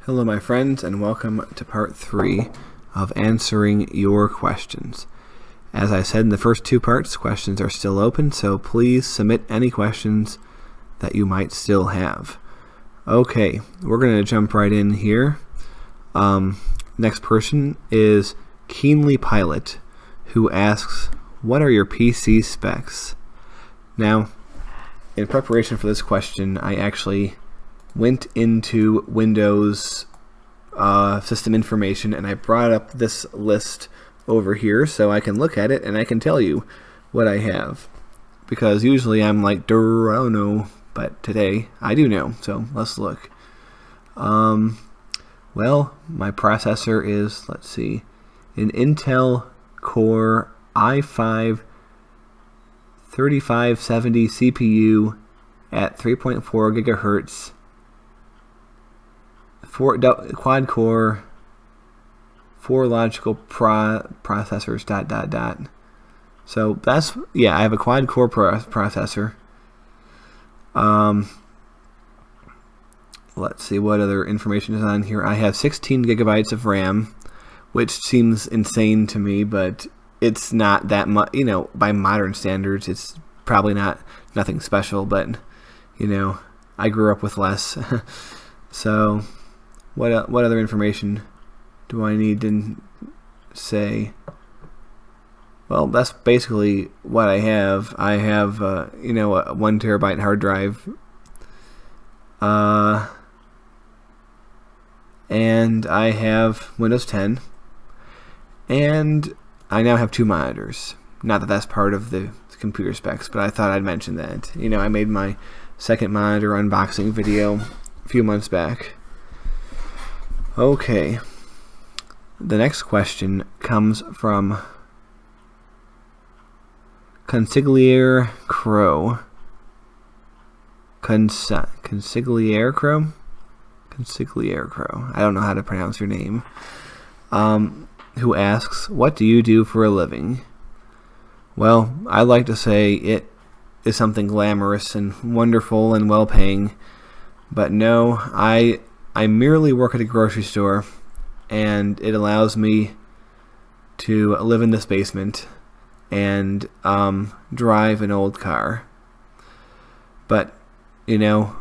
Hello my friends, and welcome to part 3 of answering your questions. As I said in the first 2 parts, questions are still open, so please submit any questions that you might still have. Okay, we're going to jump right in here. Next person is KeenlyPilot, who asks, what are your PC specs? Now, in preparation for this question, I actually went into Windows system information and I brought up this list over here so I can look at it and I can tell you what I have, because usually I'm like, I don't know, but today I do know, so let's look. Well, my processor is, let's see, an Intel Core i5 3570 CPU at 3.4 gigahertz, quad core, 4 logical processors, ... So that's, yeah, I have a quad core processor. Let's see what other information is on here. I have 16 gigabytes of RAM, which seems insane to me, but it's not that much, you know, by modern standards. It's probably nothing special, but you know, I grew up with less. So what other information do I need to say? Well, that's basically what I have. I have you know, a 1 terabyte hard drive, and I have Windows 10, and I now have 2 monitors. Not that that's part of the computer specs, but I thought I'd mention that. You know, I made my second monitor unboxing video a few months back. Okay, the next question comes from Consigliere Crow. Consigliere Crow? Consigliere Crow. I don't know how to pronounce your name. Who asks, what do you do for a living? Well, I like to say it is something glamorous and wonderful and well-paying, but no, I merely work at a grocery store, and it allows me to live in this basement and drive an old car. But, you know,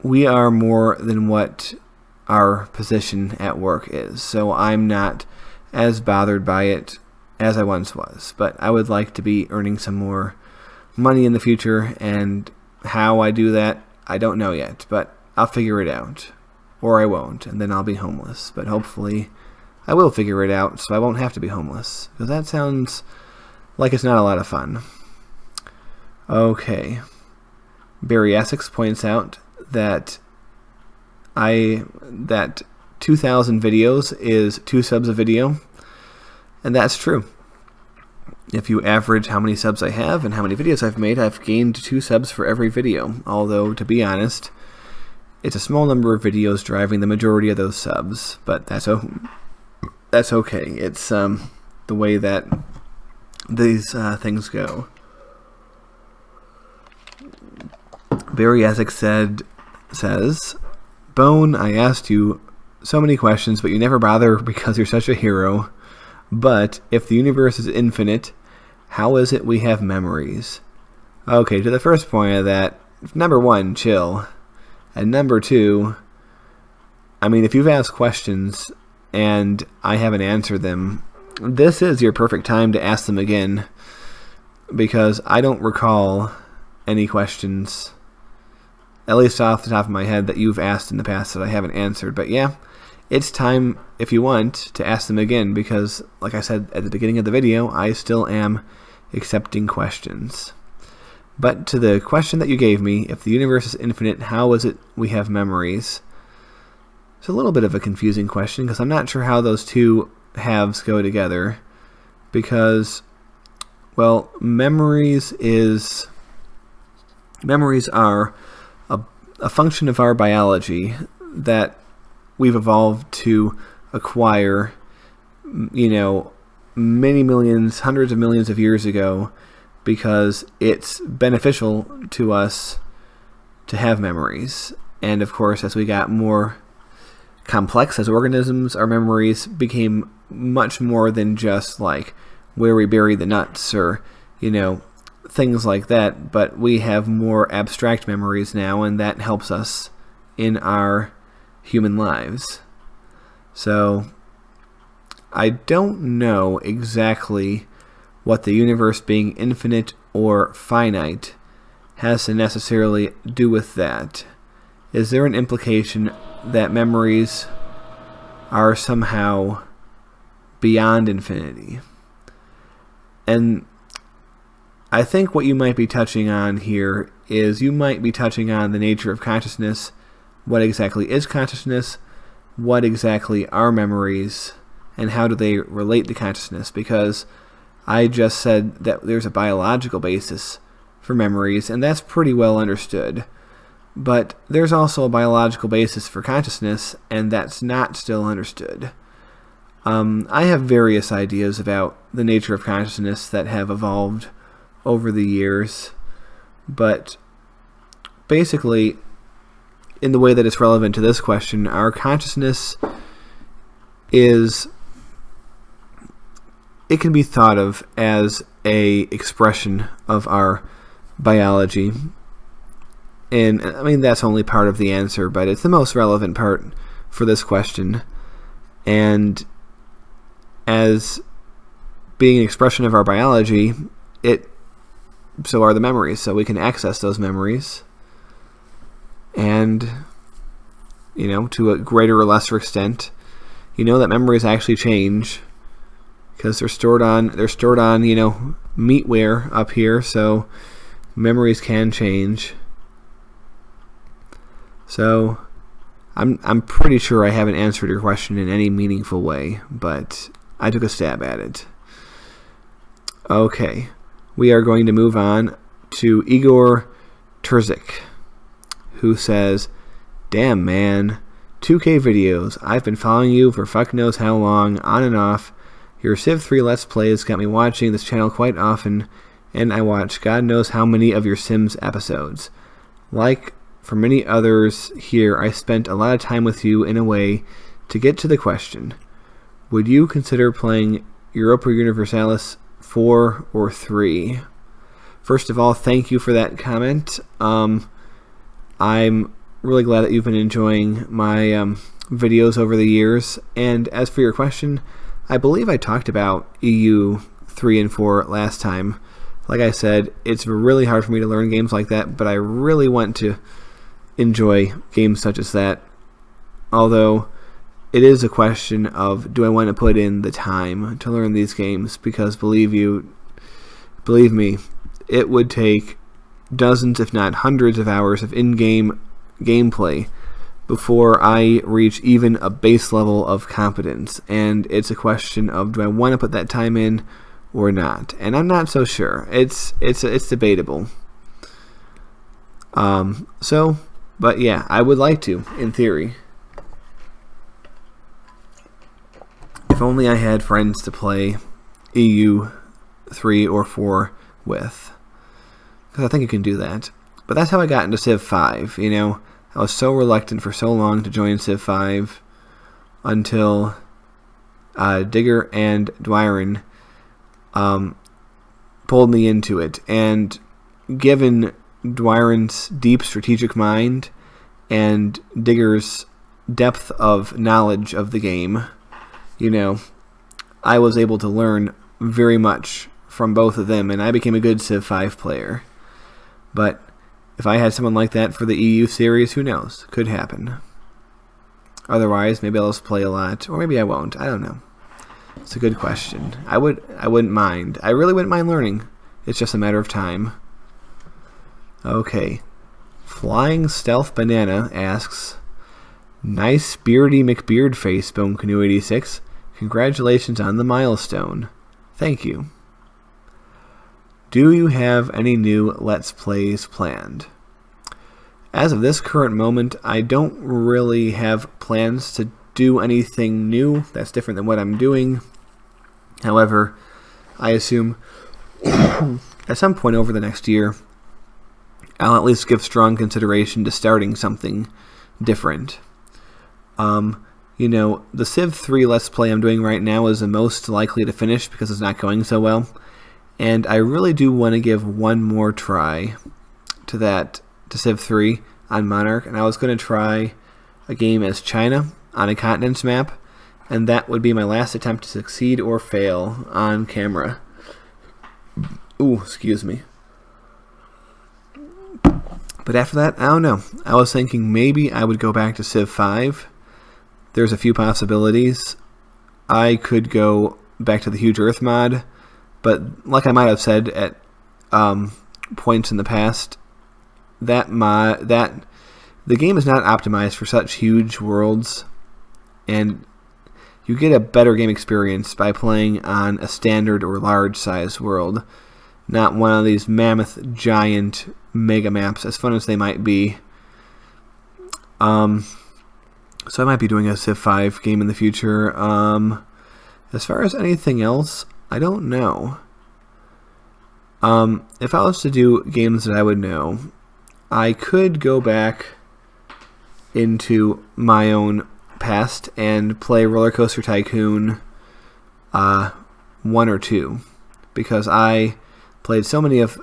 we are more than what our position at work is, so I'm not as bothered by it as I once was. But I would like to be earning some more money in the future, and how I do that, I don't know yet, but I'll figure it out. Or I won't, and then I'll be homeless. But hopefully I will figure it out so I won't have to be homeless, because that sounds like it's not a lot of fun. Okay. BarryEssex points out that 2,000 videos is 2 subs a video, and that's true. If you average how many subs I have and how many videos I've made, I've gained 2 subs for every video, although, to be honest, it's a small number of videos driving the majority of those subs, but that's okay. It's the way that these things go. BarryEssex says, Bone, I asked you so many questions, but you never bother because you're such a hero. But if the universe is infinite, how is it we have memories? Okay, to the first point of that, number 1, chill. And number 2, I mean, if you've asked questions and I haven't answered them, this is your perfect time to ask them again, because I don't recall any questions, at least off the top of my head, that you've asked in the past that I haven't answered. But yeah, it's time, if you want, to ask them again, because, like I said at the beginning of the video, I still am accepting questions. But to the question that you gave me, if the universe is infinite, how is it we have memories? It's a little bit of a confusing question, because I'm not sure how those 2 halves go together, because, well, memories are a function of our biology that we've evolved to acquire, you know, many millions, hundreds of millions of years ago, because it's beneficial to us to have memories. And of course, as we got more complex as organisms, our memories became much more than just like where we bury the nuts or, things like that. But we have more abstract memories now, and that helps us in our human lives. So I don't know exactly what the universe being infinite or finite has to necessarily do with that. Is there an implication that memories are somehow beyond infinity? And I think what you might be touching on here is you might be touching on the nature of consciousness. What exactly is consciousness? What exactly are memories? And how do they relate to consciousness? Because I just said that there's a biological basis for memories, and that's pretty well understood. But there's also a biological basis for consciousness, and that's not still understood. I have various ideas about the nature of consciousness that have evolved over the years, but basically, in the way that it's relevant to this question, our consciousness it can be thought of as a expression of our biology. And I mean, that's only part of the answer, but it's the most relevant part for this question. And as being an expression of our biology, so are the memories. So we can access those memories. And, to a greater or lesser extent, that memories actually change because they're stored on meatware up here. So memories can change. So I'm pretty sure I haven't answered your question in any meaningful way, but I took a stab at it. Okay, we are going to move on to Igor Terzic, who says, "Damn, man, 2K videos. I've been following you for fuck knows how long, on and off. Your Civ 3 Let's Plays got me watching this channel quite often, and I watch God knows how many of your Sims episodes. Like for many others here, I spent a lot of time with you in a way to get to the question. Would you consider playing Europa Universalis 4 or 3? First of all, thank you for that comment. I'm really glad that you've been enjoying my videos over the years. And as for your question, I believe I talked about EU 3 and 4 last time. Like I said, it's really hard for me to learn games like that, but I really want to enjoy games such as that. Although it is a question of, do I want to put in the time to learn these games? Because believe me, it would take dozens, if not hundreds of hours of in-game gameplay before I reach even a base level of competence. And it's a question of, do I want to put that time in or not? And I'm not so sure. It's debatable. But yeah, I would like to, in theory. If only I had friends to play EU 3 or 4 with. Because I think you can do that. But that's how I got into Civ 5, I was so reluctant for so long to join Civ 5 until Digger and Dwyron pulled me into it. And given Dwyron's deep strategic mind and Digger's depth of knowledge of the game, I was able to learn very much from both of them, and I became a good Civ 5 player. But if I had someone like that for the EU series, who knows? Could happen. Otherwise, maybe I'll just play a lot, or maybe I won't. I don't know. It's a good question. I wouldn't mind. I really wouldn't mind learning. It's just a matter of time. Okay. Flying Stealth Banana asks, "Nice beardy McBeardface, Bone Canoe 86. Congratulations on the milestone. Thank you. Do you have any new Let's Plays planned?" As of this current moment, I don't really have plans to do anything new that's different than what I'm doing. However, I assume at some point over the next year, I'll at least give strong consideration to starting something different. You know, the Civ 3 Let's Play I'm doing right now is the most likely to finish because it's not going so well. And I really do want to give one more try to Civ 3 on Monarch. And I was going to try a game as China on a continents map. And that would be my last attempt to succeed or fail on camera. Ooh, excuse me. But after that, I don't know. I was thinking maybe I would go back to Civ 5. There's a few possibilities. I could go back to the Huge Earth mod, but like I might have said at points in the past, the game is not optimized for such huge worlds, and you get a better game experience by playing on a standard or large size world, not one of these mammoth giant mega maps, as fun as they might be. So I might be doing a Civ 5 game in the future. As far as anything else, I don't know. If I was to do games that I would know, I could go back into my own past and play Roller Coaster Tycoon 1 or 2, because I played so many of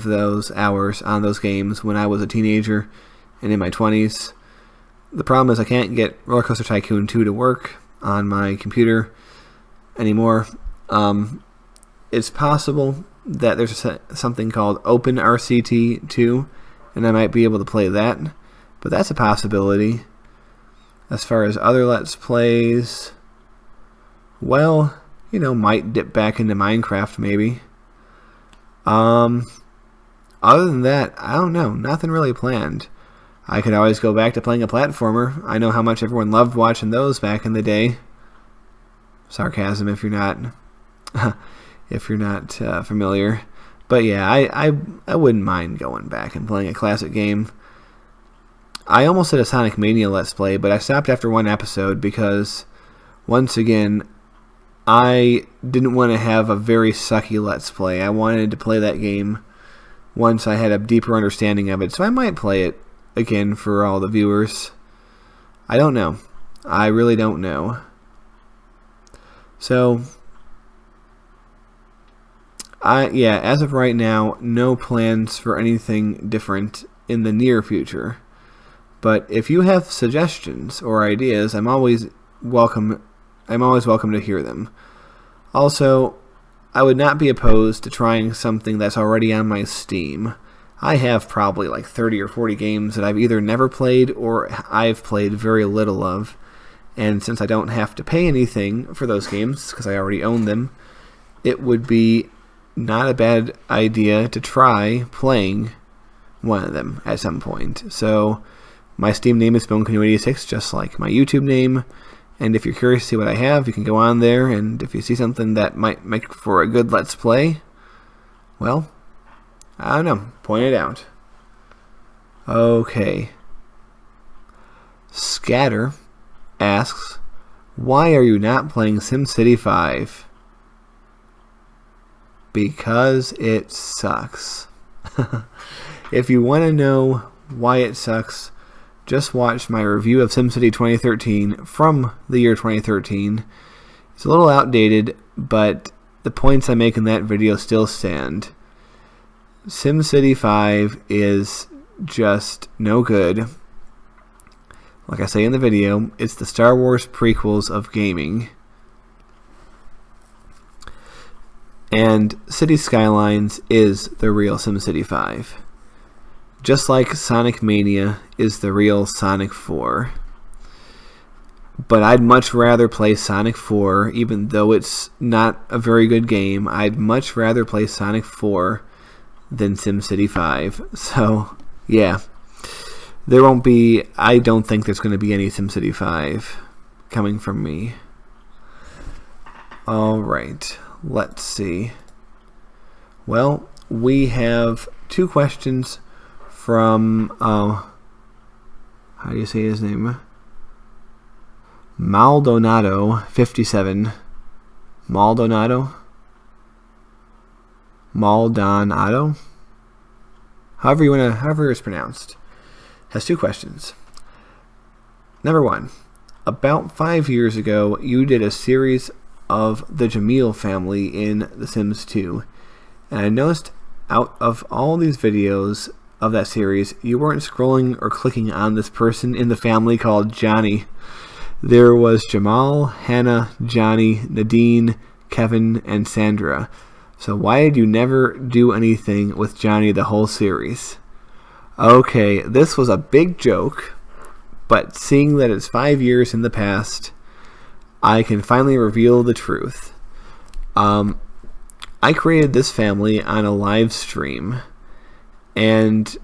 those hours on those games when I was a teenager and in my 20s. The problem is I can't get Roller Coaster Tycoon 2 to work on my computer anymore. It's possible that there's something called OpenRCT 2, and I might be able to play that, but that's a possibility. As far as other Let's Plays, well, you know, might dip back into Minecraft maybe. Other than that, I don't know. Nothing really planned. I could always go back to playing a platformer. I know how much everyone loved watching those back in the day. Sarcasm if you're not familiar. But yeah, I wouldn't mind going back and playing a classic game. I almost did a Sonic Mania Let's Play, but I stopped after one episode because, once again, I didn't want to have a very sucky Let's Play. I wanted to play that game once I had a deeper understanding of it, so I might play it again for all the viewers. I don't know. I really don't know. So, as of right now, no plans for anything different in the near future. But if you have suggestions or ideas, I'm always welcome to hear them. Also, I would not be opposed to trying something that's already on my Steam. I have probably like 30 or 40 games that I've either never played or I've played very little of. And since I don't have to pay anything for those games, because I already own them, it would be not a bad idea to try playing one of them at some point. So my Steam name is BarryEssex, just like my YouTube name. And if you're curious to see what I have, you can go on there, and if you see something that might make for a good Let's Play, well, I don't know, point it out. Okay. Skatter asks, why are you not playing SimCity 5? Because it sucks. If you want to know why it sucks, just watch my review of SimCity 2013 from the year 2013. It's a little outdated, but the points I make in that video still stand. SimCity 5 is just no good. Like I say in the video, it's the Star Wars prequels of gaming. And City Skylines is the real SimCity 5. Just like Sonic Mania is the real Sonic 4. But I'd much rather play Sonic 4, even though it's not a very good game. I'd much rather play Sonic 4 than SimCity 5. So, yeah. I don't think there's going to be any SimCity 5 coming from me. Alright, let's see. Well, we have two questions from, how do you say his name? Maldonado 57. Maldonado? However it's pronounced. Has two questions. Number one, about 5 years ago, you did a series of the Jamil family in The Sims 2. And I noticed out of all these videos of that series, you weren't scrolling or clicking on this person in the family called Johnny. There was Jamal, Hannah, Johnny, Nadine, Kevin, and Sandra. So why did you never do anything with Johnny the whole series? Okay, this was a big joke, but seeing that it's 5 years in the past, I can finally reveal the truth. I created this family on a live stream, and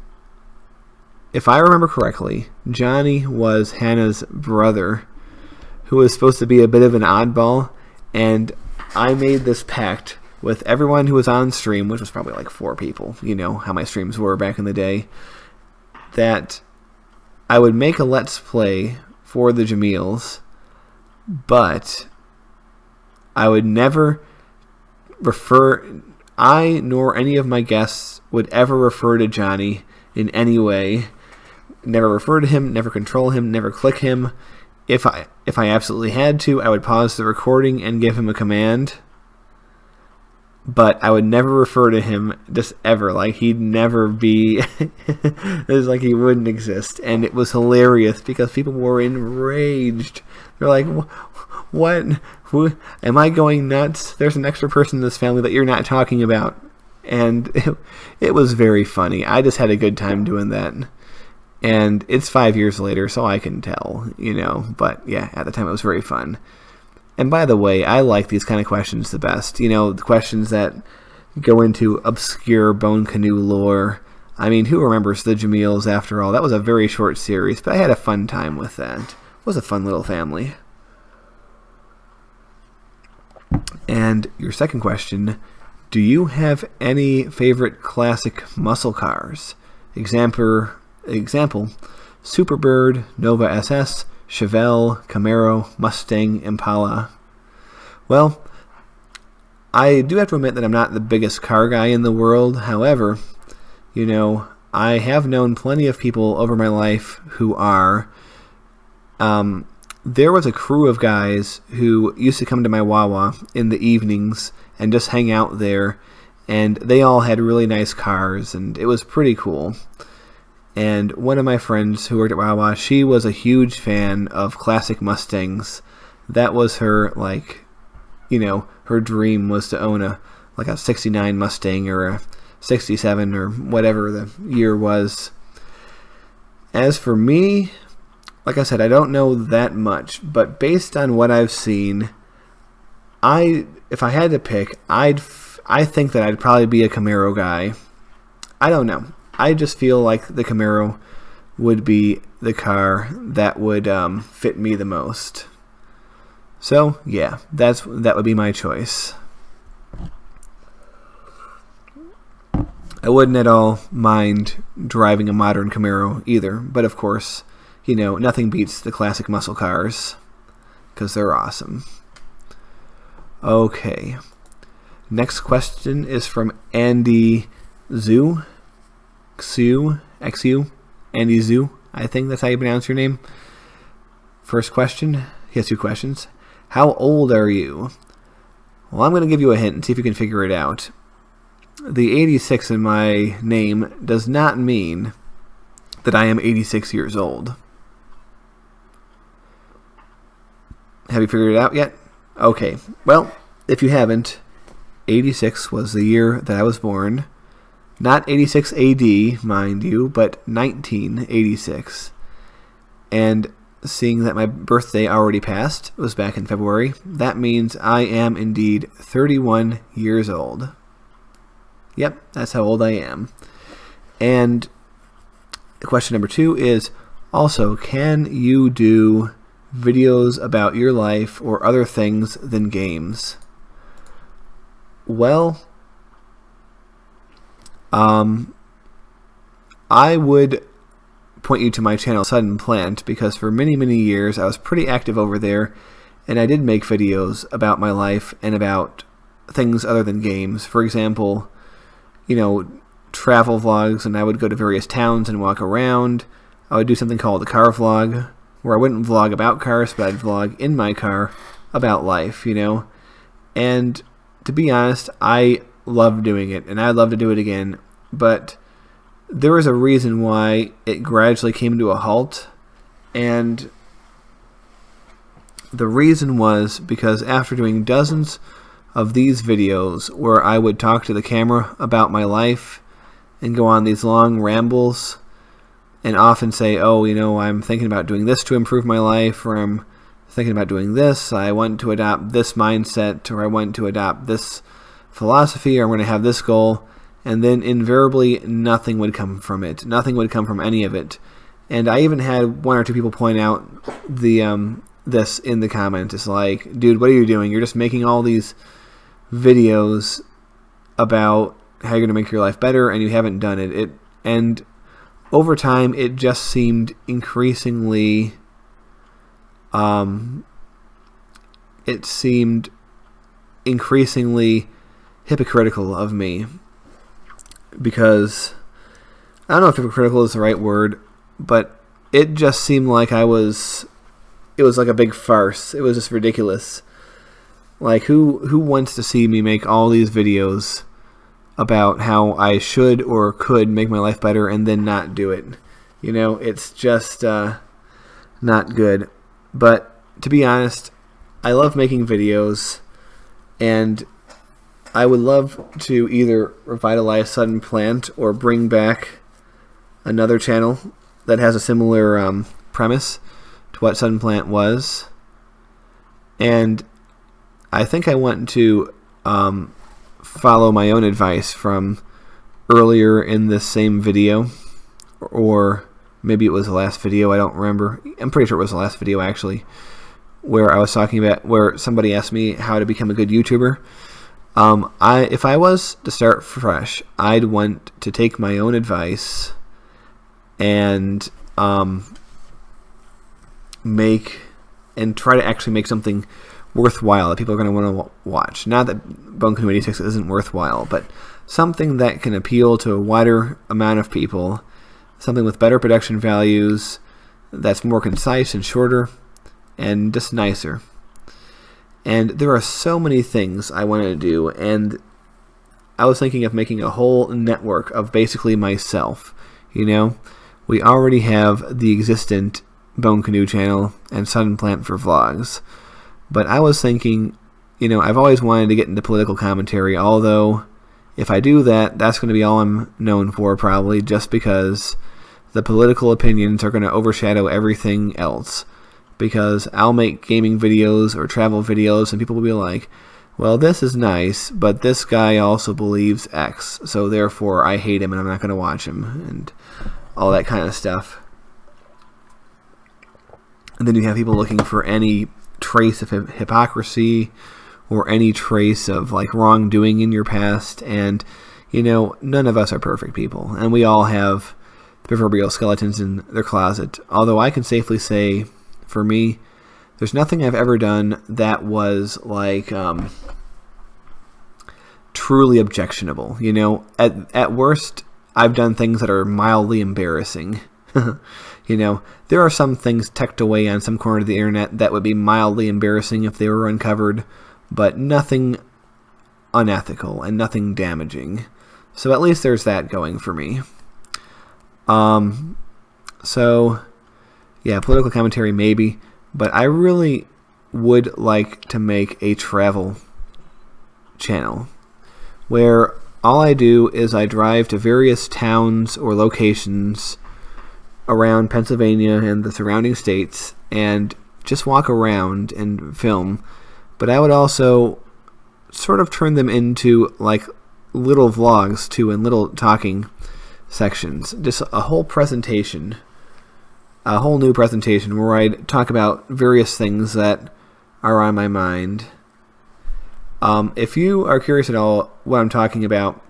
if I remember correctly, Johnny was Hannah's brother, who was supposed to be a bit of an oddball, and I made this pact with everyone who was on stream, which was probably like 4 people, you know how my streams were back in the day, that I would make a Let's Play for the Jamils, but I would never I nor any of my guests would ever refer to Johnny in any way. Never refer to him, never control him, never click him. If I absolutely had to, I would pause the recording and give him a command. But I would never refer to him just ever. Like, he'd never be... It was like he wouldn't exist. And it was hilarious because people were enraged. They're like, what? Who, am I going nuts? There's an extra person in this family that you're not talking about. And it was very funny. I just had a good time doing that. And it's 5 years later, so I can tell, you know. But yeah, at the time it was very fun. And by the way, I like these kind of questions the best. You know, the questions that go into obscure Bone Canoe lore. I mean, who remembers the Jamils after all? That was a very short series, but I had a fun time with that. It was a fun little family. And your second question, do you have any favorite classic muscle cars? Example, Superbird, Nova SS, Chevelle, Camaro, Mustang, Impala. Well, I do have to admit that I'm not the biggest car guy in the world. However, you know, I have known plenty of people over my life who are. There was a crew of guys who used to come to my Wawa in the evenings and just hang out there, and they all had really nice cars, and it was pretty cool. And one of my friends who worked at Wawa, she was a huge fan of classic Mustangs. That was her, like, you know, her dream was to own a 69 Mustang or a 67 or whatever the year was. As for me, like I said, I don't know that much, but based on what I've seen, if I had to pick, I think that I'd probably be a Camaro guy. I don't know. I just feel like the Camaro would be the car that would fit me the most. So, yeah, that would be my choice. I wouldn't at all mind driving a modern Camaro either, but of course, you know, nothing beats the classic muscle cars, because they're awesome. Okay. Next question is from Andy Zoo. XU, Andy Zoo, I think that's how you pronounce your name. First question, he has 2 questions. How old are you? Well, I'm going to give you a hint and see if you can figure it out. The 86 in my name does not mean that I am 86 years old. Have you figured it out yet? Okay, well, if you haven't, 86 was the year that I was born. Not 86 AD, mind you, but 1986. And seeing that my birthday already passed, it was back in February, that means I am indeed 31 years old. Yep, that's how old I am. And question number 2 is, also, can you do videos about your life or other things than games? Well, I would point you to my channel Sudden Plant, because for many, many years I was pretty active over there, and I did make videos about my life and about things other than games. For example, you know, travel vlogs, and I would go to various towns and walk around. I would do something called the car vlog, where I wouldn't vlog about cars, but I'd vlog in my car about life, you know. And to be honest, I love doing it, and I'd love to do it again. But there was a reason why it gradually came to a halt, and the reason was because after doing dozens of these videos where I would talk to the camera about my life and go on these long rambles and often say, oh, you know, I'm thinking about doing this to improve my life, or I'm thinking about doing this, I want to adopt this mindset, or I want to adopt this philosophy, or I'm going to have this goal, and then invariably nothing would come from it. Nothing would come from any of it. And I even had one or two people point out this in the comments. It's like, dude, what are you doing? You're just making all these videos about how you're going to make your life better, and you haven't done it. And over time, it just seemed increasingly hypocritical of me, because I don't know if hypocritical is the right word, but it just seemed like it was like a big farce. It was just ridiculous. Like, who wants to see me make all these videos about how I should or could make my life better and then not do it? You know, it's just not good. But to be honest, I love making videos, and I would love to either revitalize Sudden Plant or bring back another channel that has a similar premise to what Sudden Plant was. And I think I want to follow my own advice from earlier in this same video, or maybe it was the last video, I don't remember. I'm pretty sure it was the last video, actually, where I was talking about, where somebody asked me how to become a good YouTuber. If I was to start fresh, I'd want to take my own advice and try to actually make something worthwhile that people are going to want to watch. Not that Bone Canoe 86 isn't worthwhile, but something that can appeal to a wider amount of people, something with better production values, that's more concise and shorter, and just nicer. And there are so many things I wanted to do, and I was thinking of making a whole network of basically myself. You know, we already have the existent Bone Canoe channel and Sudden Plant for vlogs. But I was thinking, you know, I've always wanted to get into political commentary, although if I do that, that's going to be all I'm known for, probably, just because the political opinions are going to overshadow everything else. Because I'll make gaming videos or travel videos, and people will be like, well, this is nice, but this guy also believes X, so therefore I hate him and I'm not going to watch him, and all that kind of stuff. And then you have people looking for any trace of hypocrisy or any trace of like wrongdoing in your past, and you know, none of us are perfect people, and we all have the proverbial skeletons in their closet. Although I can safely say, for me, there's nothing I've ever done that was like truly objectionable. You know, at worst, I've done things that are mildly embarrassing. You know, there are some things tucked away on some corner of the internet that would be mildly embarrassing if they were uncovered, but nothing unethical and nothing damaging. So at least there's that going for me. So yeah, political commentary maybe, but I really would like to make a travel channel where all I do is I drive to various towns or locations around Pennsylvania and the surrounding states and just walk around and film. But I would also sort of turn them into like little vlogs too, and little talking sections. Just a whole presentation, a whole new presentation where I'd talk about various things that are on my mind. If you are curious at all what I'm talking about,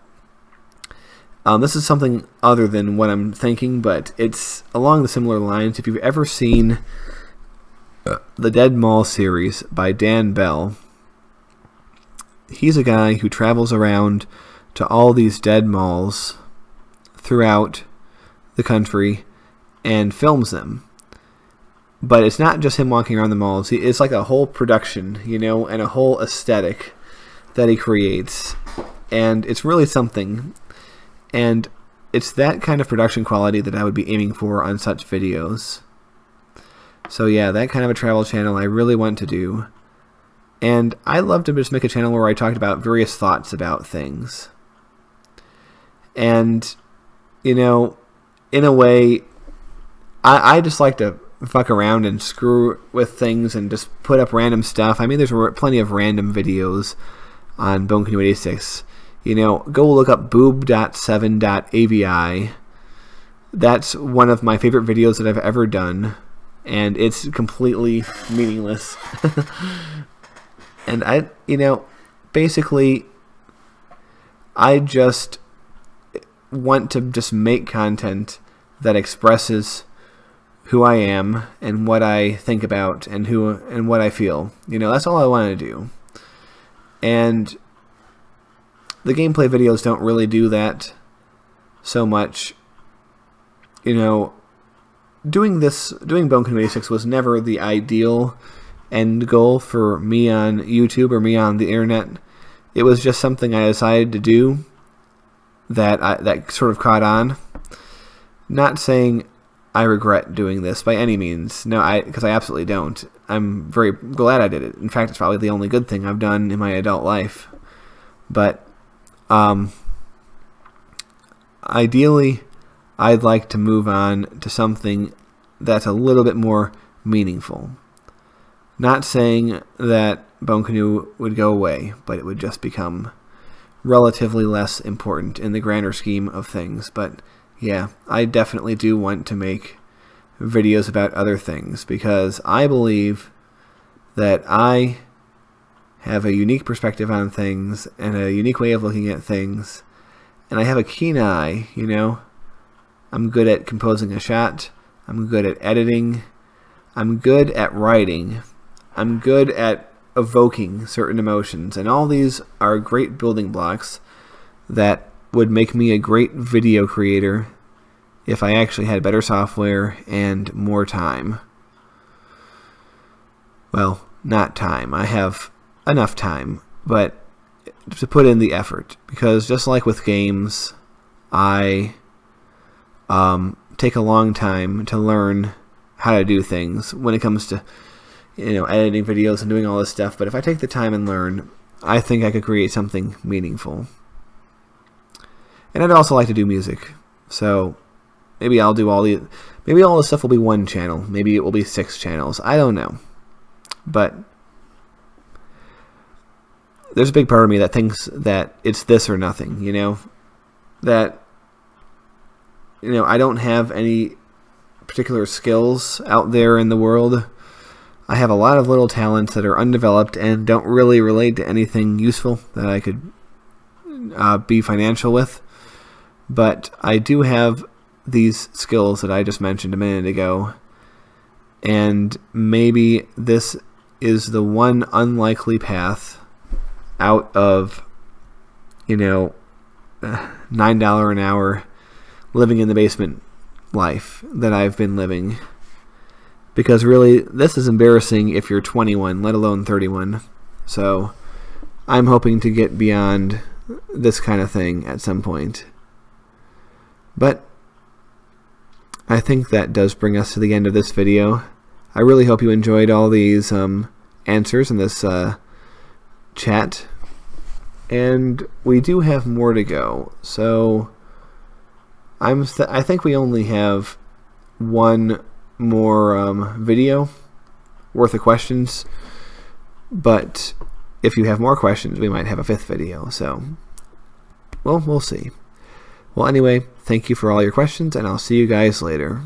this is something other than what I'm thinking, but it's along the similar lines. If you've ever seen the Dead Mall series by Dan Bell, he's a guy who travels around to all these dead malls throughout the country and films them. But it's not just him walking around the malls. It's like a whole production, you know, and a whole aesthetic that he creates. And it's really something. And it's that kind of production quality that I would be aiming for on such videos. So yeah, that kind of a travel channel I really want to do. And I'd love to just make a channel where I talked about various thoughts about things. And, you know, in a way, I just like to fuck around and screw with things and just put up random stuff. I mean, there's plenty of random videos on Bone Canoe 86. You know, go look up boob.7.avi. That's one of my favorite videos that I've ever done, and it's completely meaningless. And basically, I just want to just make content that expresses who I am and what I think about and what I feel. You know, that's all I want to do. And the gameplay videos don't really do that so much. You know, doing Bone Canoe 86 was never the ideal end goal for me on YouTube or me on the internet. It was just something I decided to do that sort of caught on. Not saying I regret doing this by any means. No, because I absolutely don't. I'm very glad I did it. In fact, it's probably the only good thing I've done in my adult life. But ideally, I'd like to move on to something that's a little bit more meaningful. Not saying that Bone Canoe would go away, but it would just become relatively less important in the grander scheme of things. But yeah, I definitely do want to make videos about other things because I believe that I have a unique perspective on things and a unique way of looking at things, and I have a keen eye, you know. I'm good at composing a shot, I'm good at editing, I'm good at writing, I'm good at evoking certain emotions, and all these are great building blocks that would make me a great video creator if I actually had better software and more time. Well, not time. I have enough time, but to put in the effort, because just like with games, I take a long time to learn how to do things when it comes to, you know, editing videos and doing all this stuff. But if I take the time and learn, I think I could create something meaningful. And I'd also like to do music, so maybe I'll do maybe all this stuff will be one channel, maybe it will be 6 channels, I don't know. But there's a big part of me that thinks that it's this or nothing, you know, that, you know, I don't have any particular skills out there in the world. I have a lot of little talents that are undeveloped and don't really relate to anything useful that I could be financial with. But I do have these skills that I just mentioned a minute ago, and maybe this is the one unlikely path out of, you know, $9 an hour living in the basement life that I've been living. Because really, this is embarrassing if you're 21, let alone 31. So I'm hoping to get beyond this kind of thing at some point. But I think that does bring us to the end of this video. I really hope you enjoyed all these answers in this chat. And we do have more to go. So I think we only have one more video worth of questions. But if you have more questions, we might have a 5th video. So, well, we'll see. Well, anyway, thank you for all your questions, and I'll see you guys later.